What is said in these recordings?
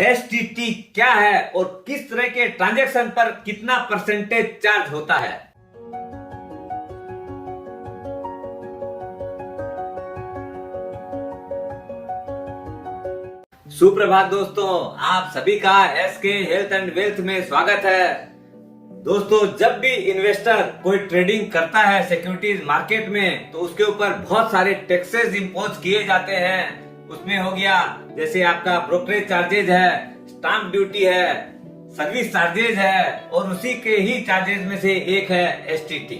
STT क्या है और किस तरह के ट्रांजैक्शन पर कितना परसेंटेज चार्ज होता है। सुप्रभात दोस्तों, आप सभी का एसके हेल्थ एंड वेल्थ में स्वागत है। दोस्तों, जब भी इन्वेस्टर कोई ट्रेडिंग करता है सिक्योरिटीज मार्केट में तो उसके ऊपर बहुत सारे टैक्सेस इंपोज किए जाते हैं। उसमें हो गया जैसे आपका ब्रोकरेज चार्जेज है, स्टाम्प ड्यूटी है, सर्विस चार्जेज है और उसी के ही चार्जेज में से एक है एसटीटी।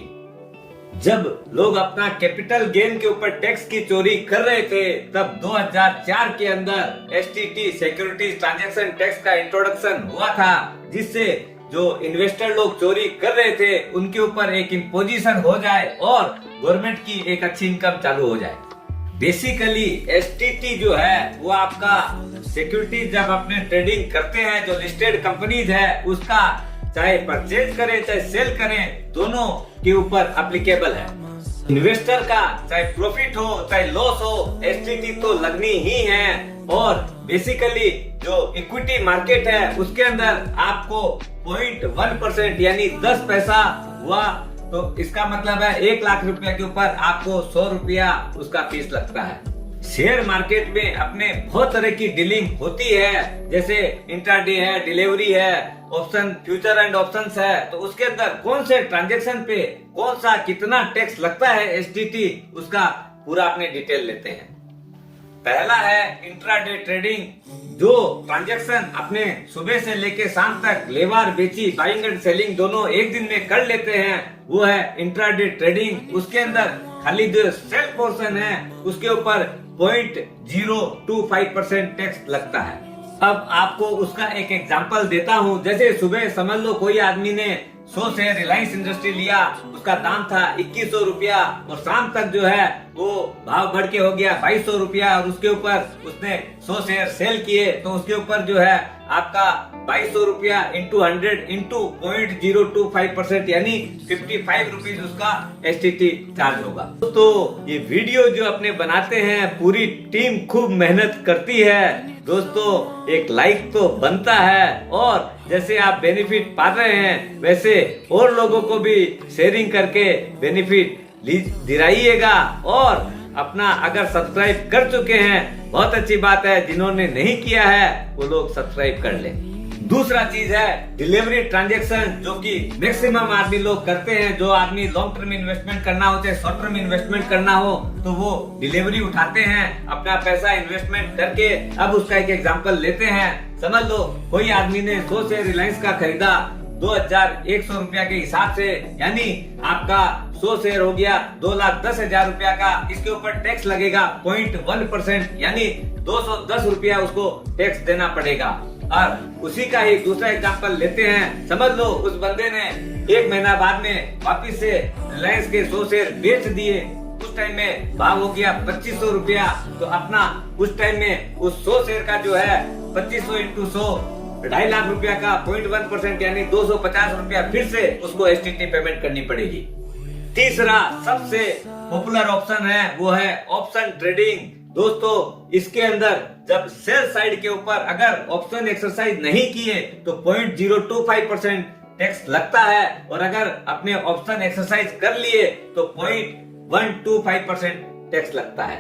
जब लोग अपना कैपिटल गेन के ऊपर टैक्स की चोरी कर रहे थे तब 2004 के अंदर एसटीटी सिक्योरिटीज ट्रांजैक्शन टैक्स का इंट्रोडक्शन हुआ था, जिससे जो इन्वेस्टर लोग चोरी कर रहे थे उनके ऊपर एक इम्पोजिशन हो जाए और गवर्नमेंट की एक अच्छी इनकम चालू हो जाए। बेसिकली एसटीटी जो है वो आपका सिक्योरिटी जब अपने ट्रेडिंग करते हैं जो लिस्टेड कंपनीज है उसका चाहे परचेज करें चाहे सेल करें दोनों के ऊपर एप्लीकेबल है। इन्वेस्टर का चाहे प्रॉफिट हो चाहे लॉस हो एसटीटी तो लगनी ही है। और बेसिकली जो इक्विटी मार्केट है उसके अंदर आपको 0.1% यानी 10 पैसा हुआ तो इसका मतलब है 1 लाख रुपया के ऊपर आपको 100 रुपया उसका फीस लगता है। शेयर मार्केट में अपने बहुत तरह की डीलिंग होती है, जैसे इंट्राडे है, डिलीवरी है, ऑप्शन फ्यूचर एंड ऑप्शंस है। तो उसके अंदर कौन से ट्रांजैक्शन पे कौन सा कितना टैक्स लगता है एसटीटी, उसका पूरा अपने डिटेल लेते हैं। पहला है इंट्राडे ट्रेडिंग, जो ट्रांजैक्शन अपने सुबह से लेके शाम तक लेवार बेची बाइंग एंड सेलिंग दोनों एक दिन में कर लेते हैं, वो है इंट्राडे ट्रेडिंग। उसके अंदर खाली जो सेल पोर्शन है उसके ऊपर 0.025% टैक्स लगता है। अब आपको उसका एक एग्जांपल देता हूँ। जैसे सुबह समझ लो कोई आदमी ने 100 शेयर रिलायंस इंडस्ट्री लिया, उसका दाम था 2100 रुपया और शाम तक जो है वो भाव बढ़ के हो गया 2200 रुपया और उसके ऊपर उसने 100 शेयर सेल किए तो उसके ऊपर जो है आपका 2200 रुपया इंटू 100 इंटू 0.025% यानी 55 रुपीज उसका एसटीटी चार्ज होगा। तो ये वीडियो जो अपने बनाते हैं पूरी टीम खूब मेहनत करती है दोस्तों, एक लाइक तो बनता है और जैसे आप बेनिफिट पा रहे हैं वैसे और लोगों को भी शेयरिंग करके बेनिफिट दिलाइएगा। और अपना अगर सब्सक्राइब कर चुके हैं बहुत अच्छी बात है, जिन्होंने नहीं किया है वो लोग सब्सक्राइब कर लें। दूसरा चीज है डिलीवरी ट्रांजैक्शन, जो कि मैक्सिमम आदमी लोग करते हैं। जो आदमी लॉन्ग टर्म इन्वेस्टमेंट करना हो चाहे शॉर्ट टर्म इन्वेस्टमेंट करना हो तो वो डिलीवरी उठाते हैं अपना पैसा इन्वेस्टमेंट करके। अब उसका एक एग्जांपल लेते हैं। समझ लो कोई आदमी ने 100 शेयर रिलायंस का खरीदा 2100 रुपया के हिसाब से, यानी आपका 100 शेयर हो गया 2,10,000 रुपया का। इसके ऊपर टैक्स लगेगा 0.1% यानी 210 रुपया उसको टैक्स देना पड़ेगा। और उसी का ही दूसरा एग्जांपल लेते हैं। समझ लो उस बंदे ने 1 महीना बाद में वापिस से रिलायंस के 100 शेयर बेच दिए, उस टाइम में भाव हो गया 2500 रुपया। तो अपना उस टाइम में उस 100 शेयर का जो है 2500 इंटू 100 2.5 लाख रुपया का 0.1% यानी 250 रुपया फिर से उसको एसटीटी पेमेंट करनी पड़ेगी। तीसरा सबसे पॉपुलर ऑप्शन है वो है ऑप्शन ट्रेडिंग। दोस्तों, इसके अंदर जब सेल साइड के ऊपर अगर ऑप्शन एक्सरसाइज नहीं किए तो 0.025% टैक्स लगता है और अगर अपने ऑप्शन एक्सरसाइज कर लिए तो 0.125% टैक्स लगता है।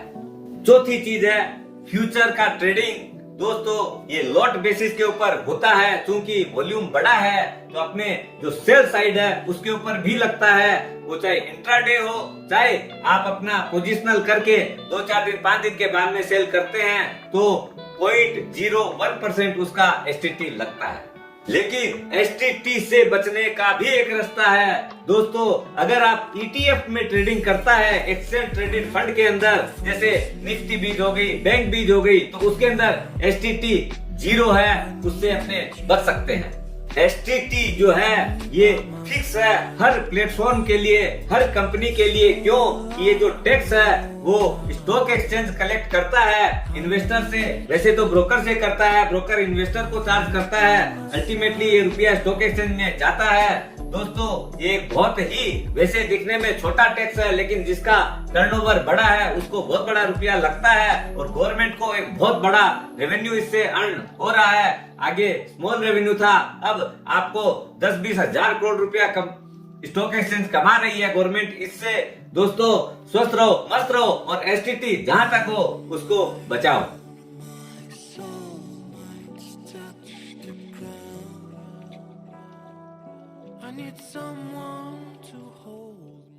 चौथी चीज है फ्यूचर का ट्रेडिंग। दोस्तों, ये लॉट बेसिस के ऊपर होता है, क्योंकि वॉल्यूम बड़ा है तो अपने जो सेल साइड है उसके ऊपर भी लगता है। वो चाहे इंट्राडे हो चाहे आप अपना पोजिशनल करके 2-4 दिन 5 दिन के बाद में सेल करते हैं तो 0.01% उसका एसटीटी लगता है। लेकिन एसटीटी से बचने का भी एक रास्ता है दोस्तों। अगर आप ईटीएफ में ट्रेडिंग करता है, एक्सचेंज ट्रेडेड फंड के अंदर, जैसे निफ्टी बीज हो गई, बैंक बीज हो गई, तो उसके अंदर एसटीटी 0 है, उससे अपने बच सकते हैं। एसटीटी जो है ये फिक्स है हर प्लेटफॉर्म के लिए, हर कंपनी के लिए। क्यों? ये जो टैक्स है वो स्टॉक एक्सचेंज कलेक्ट करता है इन्वेस्टर से, वैसे तो ब्रोकर से करता है, ब्रोकर इन्वेस्टर को चार्ज करता है, अल्टीमेटली ये रुपया स्टॉक एक्सचेंज में जाता है। दोस्तों ये बहुत ही वैसे दिखने में छोटा टैक्स है, लेकिन जिसका टर्नओवर बड़ा है उसको बहुत बड़ा रुपया लगता है और गवर्नमेंट को एक बहुत बड़ा रेवेन्यू इससे अर्न हो रहा है। आगे स्मॉल रेवेन्यू था, अब आपको 10-20 हजार करोड़ रुपया स्टॉक एक्सचेंज कमा रही है गवर्नमेंट इससे। दोस्तों स्वस्थ रहो, मस्त रहो और एसटीटी जहां तक हो उसको बचाओ। I need someone to hold